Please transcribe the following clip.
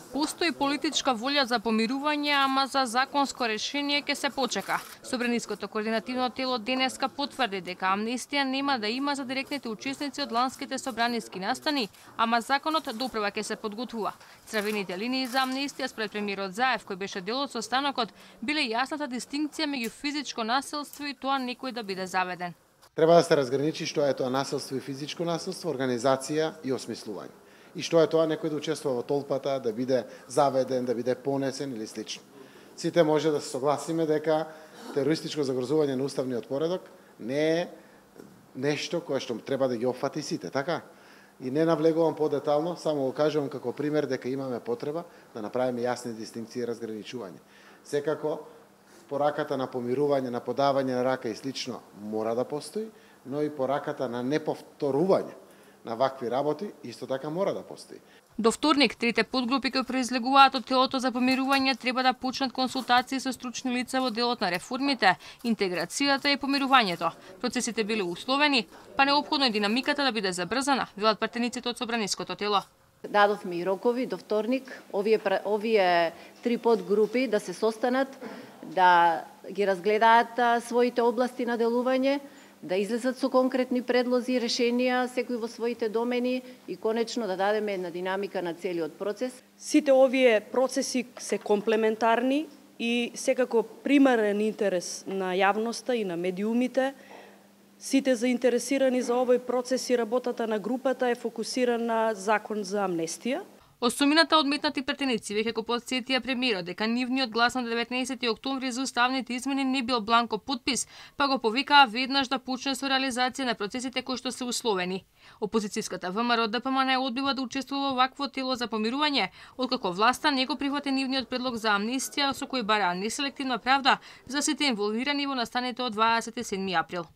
Постои политичка волја за помирување, ама за законско решение ќе се почека. Собраниското координативно тело денеска потврди дека амнестија нема да има за директните учесници од ланските собраниски настани, ама законот доправа ќе се подготвува. Црвените линии за амнестија според премиерот Заев, кој беше дел од состанокот, биле јасната дистинкција меѓу физичко насилство и тоа некој да биде заведен. Треба да се разграничи што е тоа насилство и физичко насилство, организација и осмислување. И што е тоа некој да учествува во толпата, да биде заведен, да биде понесен или слично. Сите може да се согласиме дека терористичко загрозување на уставниот поредок не е нешто кое што треба да ги опфати сите, така? И не навлегувам подетално, само го кажувам како пример дека имаме потреба да направиме јасни дистинкции и разграничување. Секако, пораката на помирување, на подавање на рака и слично мора да постои, но и пораката на неповторување на вакви работи исто така мора да постои. До вторник, трите подгрупи кои произлегуваат од телото за помирување треба да почнат консултации со стручни лица во делот на реформите, интеграцијата и помирувањето. Процесите биле условени, па неопходно е динамиката да биде забрзана, велат партениците од собраниското тело. Дадовме и рокови до вторник, овие три подгрупи да се состанат, да ги разгледаат своите области на делување, да излезат со конкретни предлози и решенија, секој во своите домени и конечно да дадеме една динамика на целиот процес. Сите овие процеси се комплементарни и секако примарен интерес на јавноста и на медиумите. Сите заинтересирани за овој процес и работата на групата е фокусирана закон за амнестија. Осумината одметнати претеници веќе го потсетија премиерот дека нивниот глас на 19 октомври за уставните измени не бил бланко подпис, па го повикаа веднаш да почне со реализација на процесите кои што се условени. Опозицијската ВМРО ДПМН одбива да учествува во вакво тело за помирување, откако власта не го прифати нивниот предлог за амнестија со кој бараа неселективна правда за сите инволвирани во настаните од 27 април.